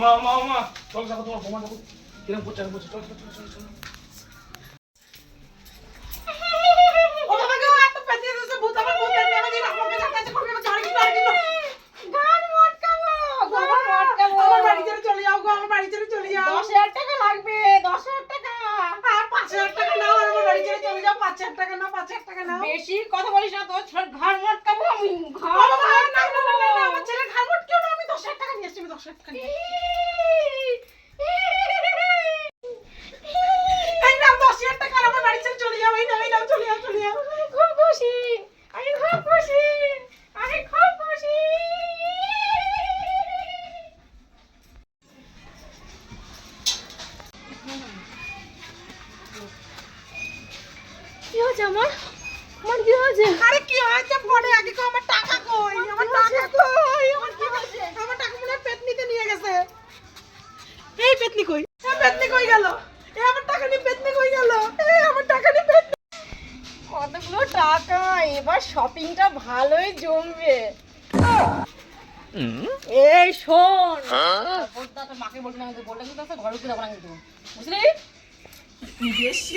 ওমা চল দেখো তোমার বোমা দেখো কিরম করছে চল ও বাবা গো এত পেতে দিছে ভূত আমার ভূত নিয়ে আমাকে রাখবে কাছে করবে ঝাড়ি দিল গান মটকাবো আমার বাড়ি ছেড়ে চলে যাও গো আমার বাড়ি ছেড়ে চলে যাও 10,000 টাকা লাগবে 10,000 টাকা। আর 5,000 টাকা নাও আর আমার বাড়ি ছেড়ে চলে যাও 5,000 টাকা নাও 5,000 টাকা নাও বেশি কথা বলিস না, তোর ছোট ঘর মটকাবো আমি। বাবা না আমার ছেলে ঘামট কেউ না আমি 10,000 টাকা নিয়ে আসছি 10,000 টাকা নিয়ে এই নাও 10,000 টাকা আর আমার বাড়ি ছেড়ে চলে যাও এই নাও চলে যাও খুব খুশি, আমি খুব খুশি, আমি খুব খুশি। কি হয়েছে আমার কি হয়েছে? আরে কি হয়েছে ফোনে আগে কো আমার টাকা কই আমার টাকা কই আমার কি হয়েছে আমার টাকা মনে হয় পেতনিতে নিয়ে গেছে এই পেতনি কই পেতনি কই গেল এই আমার টাকা নিয়ে পেতনি কই গেল এই আমার টাকা নিয়ে পেতনি কতগুলো টাকা, এবার শপিংটা ভালোই জমবে। এই শোন, বলতা তোর মাকে বলবি না, কিন্তু বললে কিন্তু আছে ঘরে উঠে যাবো না কিন্তু, বুঝলি? বেশি